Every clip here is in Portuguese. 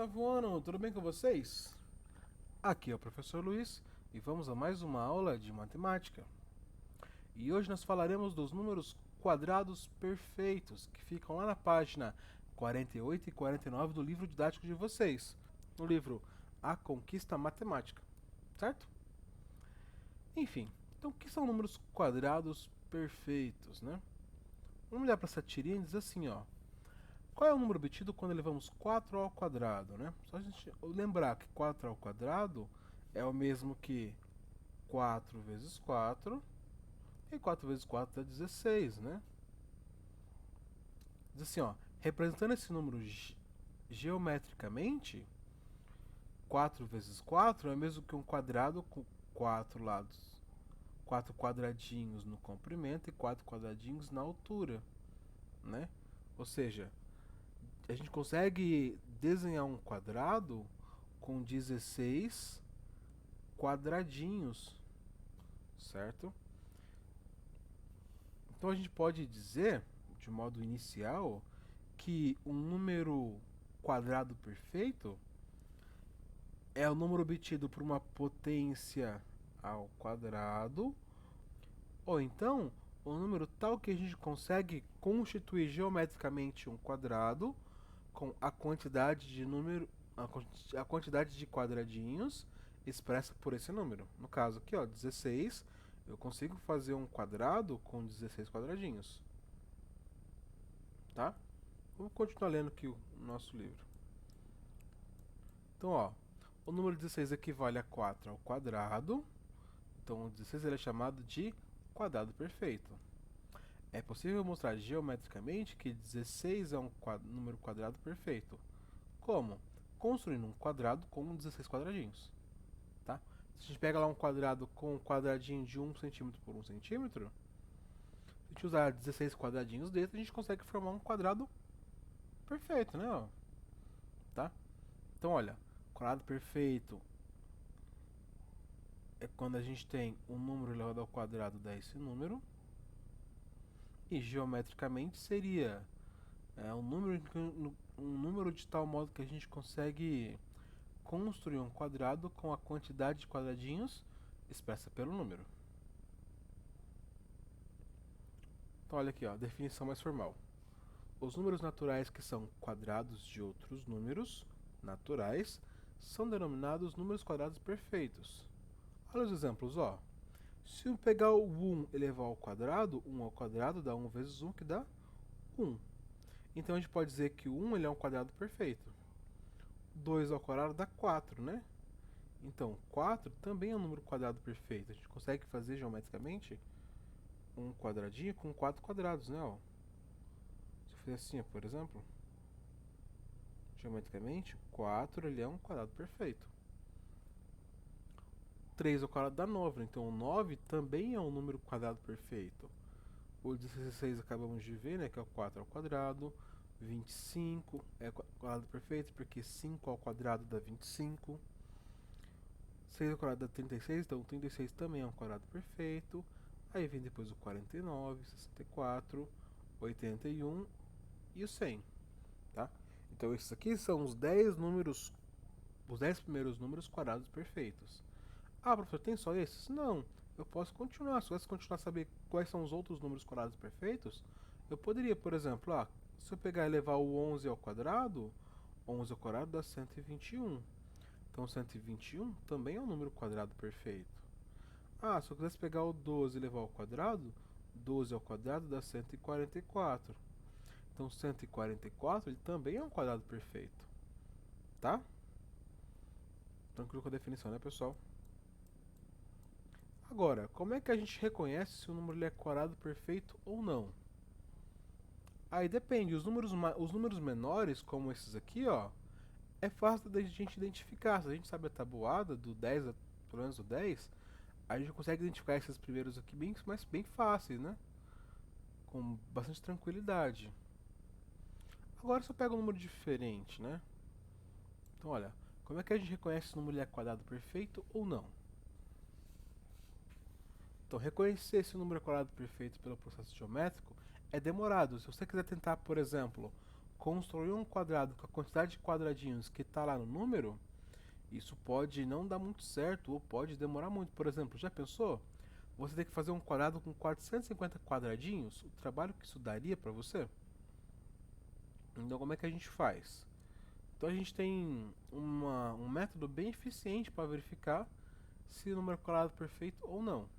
oitavo ano, tudo bem com vocês? Aqui é o professor Luiz e vamos a mais uma aula de matemática. E hoje nós falaremos dos números quadrados perfeitos, que ficam lá na página 48 e 49 do livro didático de vocês, no livro A Conquista Matemática, certo? Enfim, então o que são números quadrados perfeitos, né? Vamos olhar para essa tirinha e dizer assim, ó. Qual é o número obtido quando elevamos 4 ao quadrado, né? Só a gente lembrar que 4 ao quadrado é o mesmo que 4 vezes 4, e 4 vezes 4 dá 16, né? Diz assim, ó, representando esse número geometricamente, 4 vezes 4 é o mesmo que um quadrado com 4 lados, 4 quadradinhos no comprimento e 4 quadradinhos na altura, né? Ou seja, a gente consegue desenhar um quadrado com 16 quadradinhos, certo? Então a gente pode dizer, de modo inicial, que um número quadrado perfeito é o número obtido por uma potência ao quadrado, ou então um número tal que a gente consegue constituir geometricamente um quadrado com a quantidade de número, a quantidade de quadradinhos expressa por esse número. No caso aqui, ó, 16, eu consigo fazer um quadrado com 16 quadradinhos, tá? Vamos continuar lendo aqui o nosso livro. Então, ó, o número 16 equivale a 4 ao quadrado. Então, o 16 ele é chamado de quadrado perfeito. É possível mostrar geometricamente que 16 é um número quadrado perfeito. Como? Construindo um quadrado com 16 quadradinhos. Tá? Se a gente pega lá um quadrado com um quadradinho de 1 centímetro por 1 centímetro, se a gente usar 16 quadradinhos dentro, a gente consegue formar um quadrado perfeito, né? Ó? Tá? Então, olha, quadrado perfeito é quando a gente tem um número elevado ao quadrado dá esse número. E geometricamente seria um número de tal modo que a gente consegue construir um quadrado com a quantidade de quadradinhos expressa pelo número. Então olha aqui, ó, definição mais formal. Os números naturais que são quadrados de outros números naturais são denominados números quadrados perfeitos. Olha os exemplos, ó. Se eu pegar o 1 e elevar ao quadrado, 1 ao quadrado dá 1 vezes 1, que dá 1. Então a gente pode dizer que o 1 ele é um quadrado perfeito. 2 ao quadrado dá 4, né? Então 4 também é um número quadrado perfeito. A gente consegue fazer geometricamente um quadradinho com 4 quadrados, né? Ó. Se eu fizer assim, ó, por exemplo, geometricamente, 4 ele é um quadrado perfeito. 3 ao quadrado dá 9, então 9 também é um número quadrado perfeito. O 16 acabamos de ver, né, que é o 4 ao quadrado. 25 é quadrado perfeito, porque 5 ao quadrado dá 25. 6 ao quadrado dá 36, então 36 também é um quadrado perfeito. Aí vem depois o 49, 64, 81 e o 100, tá? Então esses aqui são os 10 números, os 10 primeiros números quadrados perfeitos. Ah, professor, tem só esses? Não. Eu posso continuar. Se eu quisesse continuar a saber quais são os outros números quadrados perfeitos, eu poderia, por exemplo, se eu pegar e levar o 11 ao quadrado, 11 ao quadrado dá 121. Então 121 também é um número quadrado perfeito. Ah, se eu quisesse pegar o 12 e levar ao quadrado, 12 ao quadrado dá 144. Então 144 ele também é um quadrado perfeito. Tá? Tranquilo com a definição, né, pessoal? Agora, como é que a gente reconhece se o número é quadrado perfeito ou não? Aí depende, os números menores, como esses aqui, ó, é fácil da gente identificar. Se a gente sabe a tabuada do 10, pelo menos o 10, a gente consegue identificar esses primeiros aqui mas bem fáceis, né? Com bastante tranquilidade. Agora se eu pego um número diferente, né? Então olha, como é que a gente reconhece se o número é quadrado perfeito ou não? Então, reconhecer se o número é quadrado perfeito pelo processo geométrico é demorado. Se você quiser tentar, por exemplo, construir um quadrado com a quantidade de quadradinhos que está lá no número, isso pode não dar muito certo ou pode demorar muito. Por exemplo, já pensou? Você tem que fazer um quadrado com 450 quadradinhos? O trabalho que isso daria para você? Então, como é que a gente faz? Então, a gente tem um método bem eficiente para verificar se o número é quadrado perfeito ou não.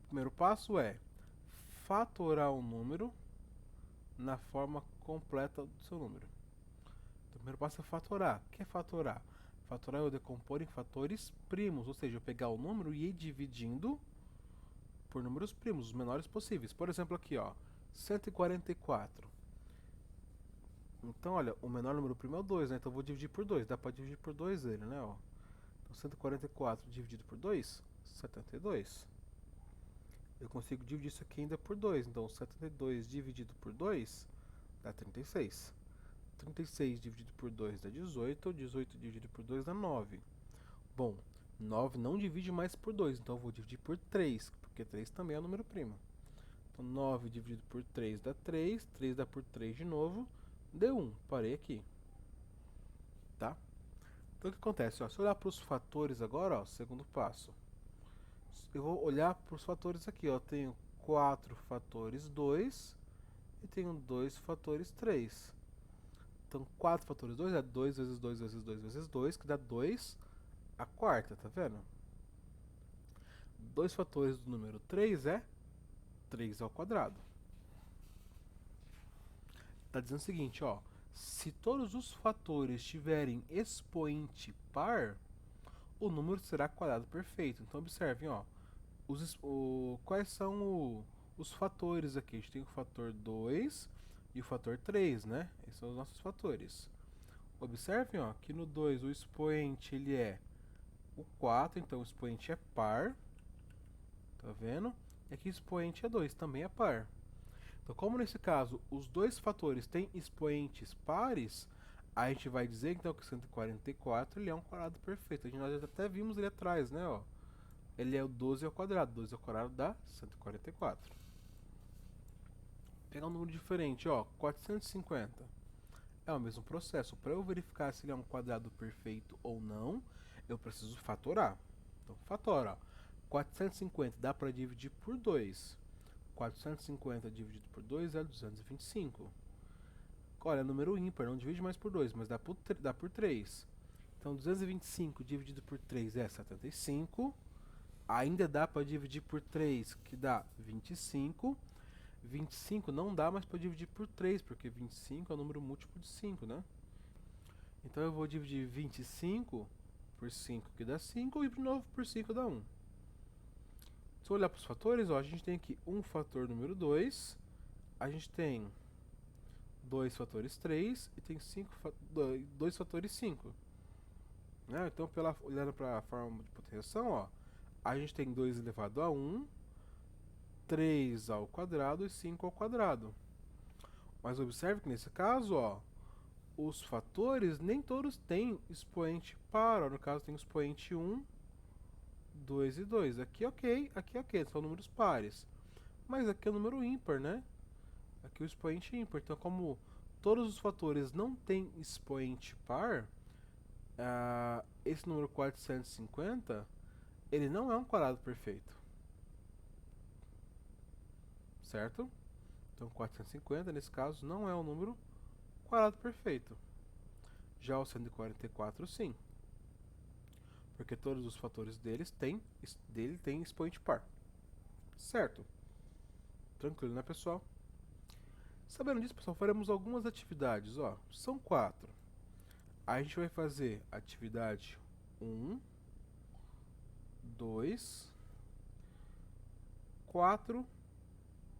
O primeiro passo é fatorar um número na forma completa do seu número. Então, o primeiro passo é fatorar. O que é fatorar? Fatorar é eu decompor em fatores primos, ou seja, eu pegar o número e ir dividindo por números primos, os menores possíveis. Por exemplo, aqui, ó, 144. Então, olha, o menor número primo é o 2, né? Então eu vou dividir por 2. Dá para dividir por 2 ele, né? Ó. Então 144 dividido por 2, 72. Eu consigo dividir isso aqui ainda por 2. Então 72 dividido por 2 dá 36. 36 dividido por 2 dá 18. 18 dividido por 2 dá 9. Bom, 9 não divide mais por 2, então eu vou dividir por 3, porque 3 também é um número primo. Então 9 dividido por 3 dá 3. 3 dá por 3 de novo. Deu 1. Parei aqui. Tá? Então o que acontece? Ó, se eu olhar para os fatores agora, ó, segundo passo. Eu vou olhar para os fatores aqui. Ó, eu tenho 4 fatores 2 e tenho 2 fatores 3. Então 4 fatores 2 é 2 vezes 2 vezes 2 vezes 2, que dá 2 a quarta, tá vendo? 2 fatores do número 3 é 3 ao quadrado. Está dizendo o seguinte, ó, se todos os fatores tiverem expoente par, o número será quadrado perfeito. Então observem, ó, quais são os fatores aqui. A gente tem o fator 2 e o fator 3, né? Esses são os nossos fatores. Observem, ó, que no 2 o expoente ele é o 4, então o expoente é par. Tá vendo? E aqui o expoente é 2, também é par. Então, como nesse caso os dois fatores têm expoentes pares, a gente vai dizer então que o 144 ele é um quadrado perfeito. Nós até vimos ele atrás, né? Ó. Ele é o 12 ao quadrado. 12 ao quadrado dá 144. Vou pegar um número diferente, ó, 450. É o mesmo processo. Para eu verificar se ele é um quadrado perfeito ou não, eu preciso fatorar. Então, fatora. 450 dá para dividir por 2. 450 dividido por 2 é 225. Olha, é número ímpar, não divide mais por 2, mas dá por 3. Então 225 dividido por 3 é 75. Ainda dá para dividir por 3, que dá 25. 25 não dá mais para dividir por 3, porque 25 é um número múltiplo de 5, né? Então eu vou dividir 25 por 5, que dá 5, e de novo por 5 dá 1. Se eu olhar para os fatores, ó, a gente tem aqui um fator número 2, a gente tem 2 fatores 3 e tem 2 fatores 5. Né? Então, olhando para a forma de potenciação, ó, a gente tem 2 elevado a 1, 3 ao quadrado e 5 ao quadrado. Mas observe que nesse caso, ó, os fatores nem todos têm expoente par. Ó, no caso tem expoente 1, 2 e 2. Aqui ok, são números pares. Mas aqui é número ímpar, né? Aqui o expoente é ímpar. Então, como todos os fatores não têm expoente par, esse número 450, ele não é um quadrado perfeito. Certo? Então, 450, nesse caso, não é um número quadrado perfeito. Já o 144, sim. Porque todos os fatores dele têm expoente par. Certo? Tranquilo, né, pessoal? Sabendo disso, pessoal, faremos algumas atividades. Ó, são 4. A gente vai fazer atividade 1, 2, 4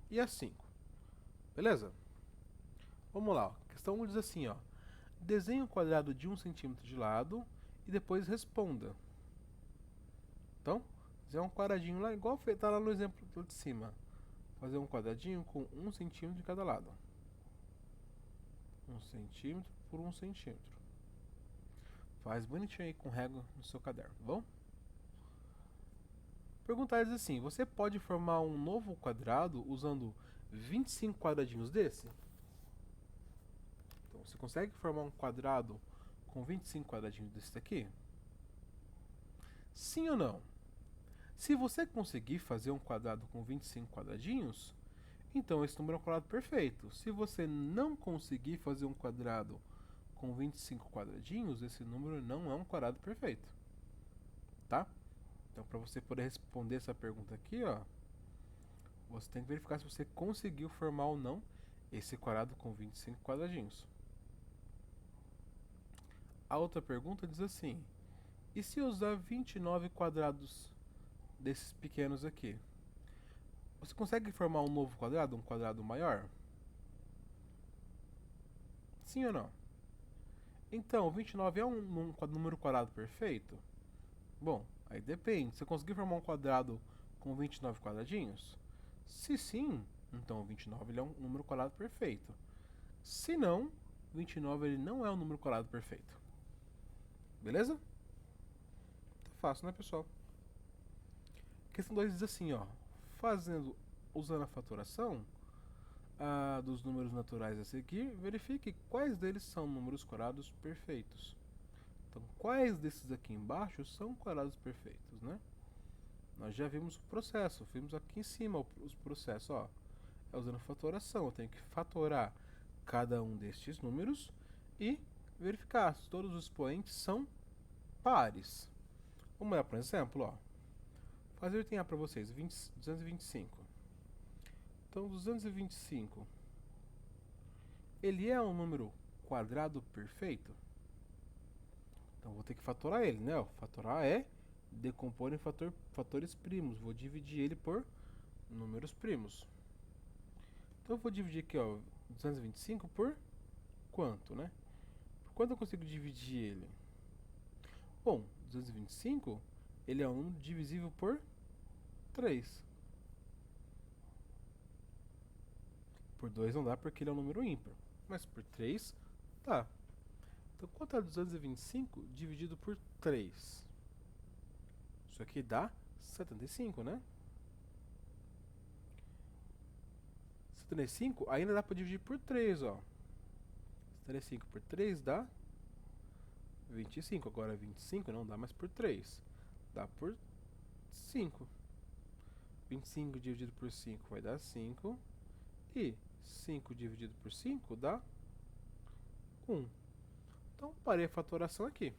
e a 5. Beleza? Vamos lá. Ó. Questão 1 diz assim, ó. Desenhe um quadrado de 1 centímetro de lado e depois responda. Então, fazer um quadradinho lá, igual está lá no exemplo de cima. Fazer um quadradinho com 1 centímetro de cada lado. 1 centímetro por 1 centímetro. Faz bonitinho aí com régua no seu caderno, tá bom? Perguntar diz assim, você pode formar um novo quadrado usando 25 quadradinhos desse? Você consegue formar um quadrado com 25 quadradinhos desse daqui? Sim ou não? Se você conseguir fazer um quadrado com 25 quadradinhos, então esse número é um quadrado perfeito. Se você não conseguir fazer um quadrado com 25 quadradinhos, esse número não é um quadrado perfeito. Tá? Então, para você poder responder essa pergunta aqui, ó, você tem que verificar se você conseguiu formar ou não esse quadrado com 25 quadradinhos. A outra pergunta diz assim: e se eu usar 29 quadrados desses pequenos aqui? Você consegue formar um novo quadrado, um quadrado maior? Sim ou não? Então, 29 é um número quadrado perfeito? Bom, aí depende. Você conseguiu formar um quadrado com 29 quadradinhos? Se sim, então 29 ele é um número quadrado perfeito. Se não, 29 ele não é um número quadrado perfeito. Beleza? Tá fácil, né, pessoal? Questão 2 diz assim, ó. Usando a fatoração dos números naturais a seguir, verifique quais deles são números quadrados perfeitos. Então, quais desses aqui embaixo são quadrados perfeitos, né? Nós já vimos o processo, vimos aqui em cima os processos, ó. É usando fatoração, eu tenho que fatorar cada um destes números e verificar se todos os expoentes são pares. Vamos olhar para um exemplo, ó. Fazer eu tenho para vocês 225. Então, 225, ele é um número quadrado perfeito? Então, vou ter que fatorar ele, né? Fatorar é decompor em fatores primos. Vou dividir ele por números primos. Então, eu vou dividir aqui, ó, 225 por quanto, né? Por quanto eu consigo dividir ele? Bom, 225, ele é um número divisível por 3. Por 2 não dá porque ele é um número ímpar. Mas por 3, dá. Então, quanto é 225 dividido por 3? Isso aqui dá 75, né? 75 ainda dá para dividir por 3, ó. 75 por 3 dá 25. Agora 25 não dá mais por 3. Dá por 5. 25 dividido por 5 vai dar 5. E 5 dividido por 5 dá 1. Então, parei a fatoração aqui.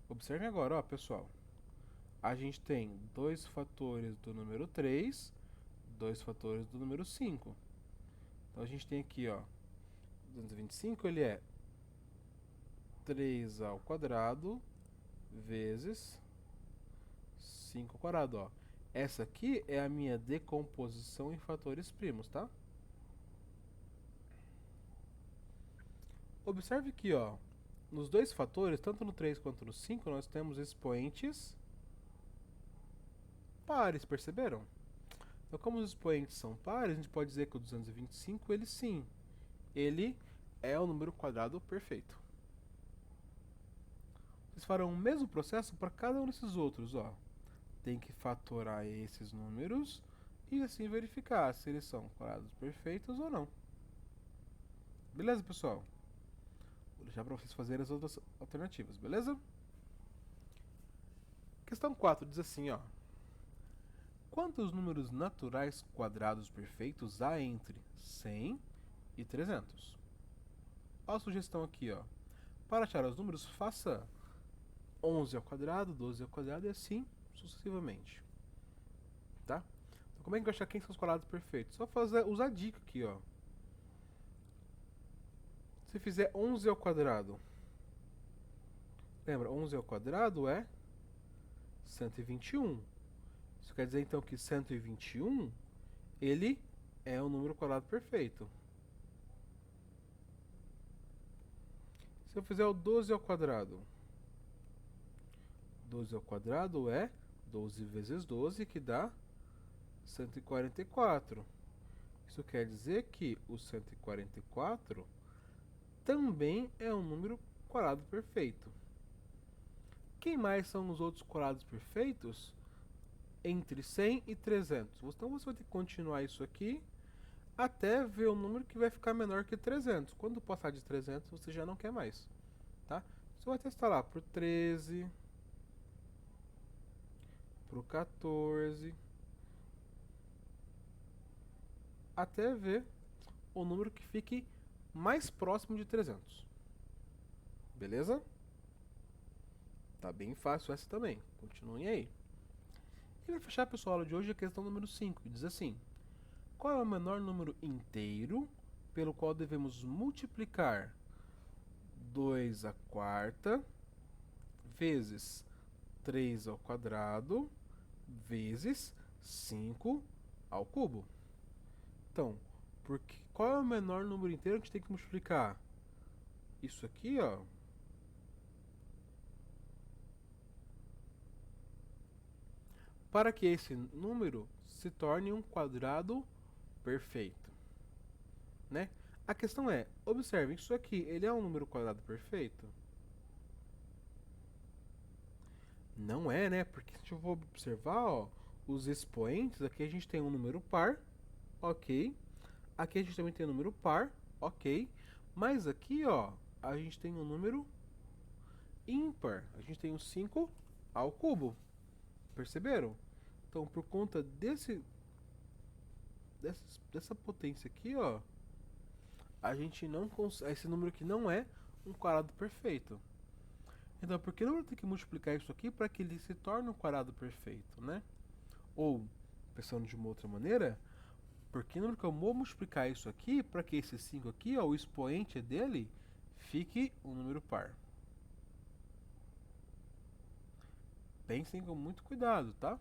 Observe agora, ó, pessoal. A gente tem 2 fatores do número 3, 2 fatores do número 5. Então, a gente tem aqui, ó, 225, ele é 3 ao quadrado vezes 5 ao quadrado, ó. Essa aqui é a minha decomposição em fatores primos, tá? Observe que, ó, nos dois fatores, tanto no 3 quanto no 5, nós temos expoentes pares, perceberam? Então, como os expoentes são pares, a gente pode dizer que o 225, ele sim, ele é o número quadrado perfeito. Vocês farão o mesmo processo para cada um desses outros, ó. Tem que fatorar esses números e assim verificar se eles são quadrados perfeitos ou não. Beleza, pessoal? Vou deixar para vocês fazerem as outras alternativas, beleza? Questão 4 diz assim, ó. Quantos números naturais quadrados perfeitos há entre 100 e 300? Olha a sugestão aqui, ó. Para achar os números, faça 11 ao quadrado, 12 ao quadrado e assim sucessivamente. Tá? Então, como é que vai achar quem são os quadrados perfeitos? Só usar a dica aqui, ó. Se fizer 11 ao quadrado, lembra, 11 ao quadrado é 121. Isso quer dizer então que 121, ele é um número quadrado perfeito. Se eu fizer o 12 ao quadrado, 12 ao quadrado é 12 vezes 12, que dá 144. Isso quer dizer que o 144 também é um número quadrado perfeito. Quem mais são os outros quadrados perfeitos? Entre 100 e 300. Então você vai ter que continuar isso aqui até ver o número que vai ficar menor que 300. Quando passar de 300, você já não quer mais, tá? Você vai testar lá pro 13, pro 14, até ver o número que fique mais próximo de 300. Beleza? Tá bem fácil essa também. Continuem aí. E vai fechar, pessoal, a aula de hoje a questão número 5, que diz assim: qual é o menor número inteiro pelo qual devemos multiplicar 2 à quarta vezes 3 ao quadrado vezes 5 ao cubo? Então, qual é o menor número inteiro que a gente tem que multiplicar? Isso aqui, ó, para que esse número se torne um quadrado perfeito, né? A questão é, observe, isso aqui, ele é um número quadrado perfeito? Não é, né? Porque se eu for observar, ó, os expoentes, aqui a gente tem um número par, ok. Aqui a gente também tem um número par, ok. Mas aqui, ó, a gente tem um número ímpar. A gente tem um 5 ao cubo. Perceberam? Então, por conta dessa potência aqui, ó, a gente não consegue. Esse número aqui não é um quadrado perfeito. Então, por que não ter que multiplicar isso aqui para que ele se torne um quadrado perfeito, né? Ou, pensando de uma outra maneira, por que não que eu vou multiplicar isso aqui para que esse 5 aqui, ó, o expoente dele, fique um número par? Pensem com muito cuidado, tá?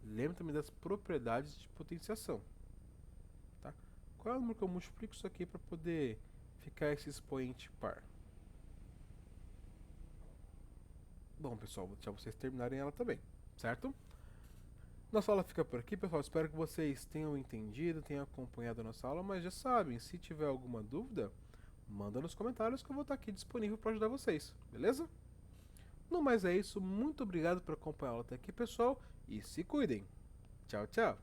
Lembre também das propriedades de potenciação, tá? Qual é o número que eu multiplico isso aqui para poder ficar esse expoente par? Bom, pessoal, vou deixar vocês terminarem ela também, certo? Nossa aula fica por aqui, pessoal. Espero que vocês tenham entendido, tenham acompanhado a nossa aula, mas já sabem, se tiver alguma dúvida, manda nos comentários que eu vou estar aqui disponível para ajudar vocês, beleza? No mais é isso, muito obrigado por acompanhar a aula até aqui, pessoal, e se cuidem. Tchau, tchau!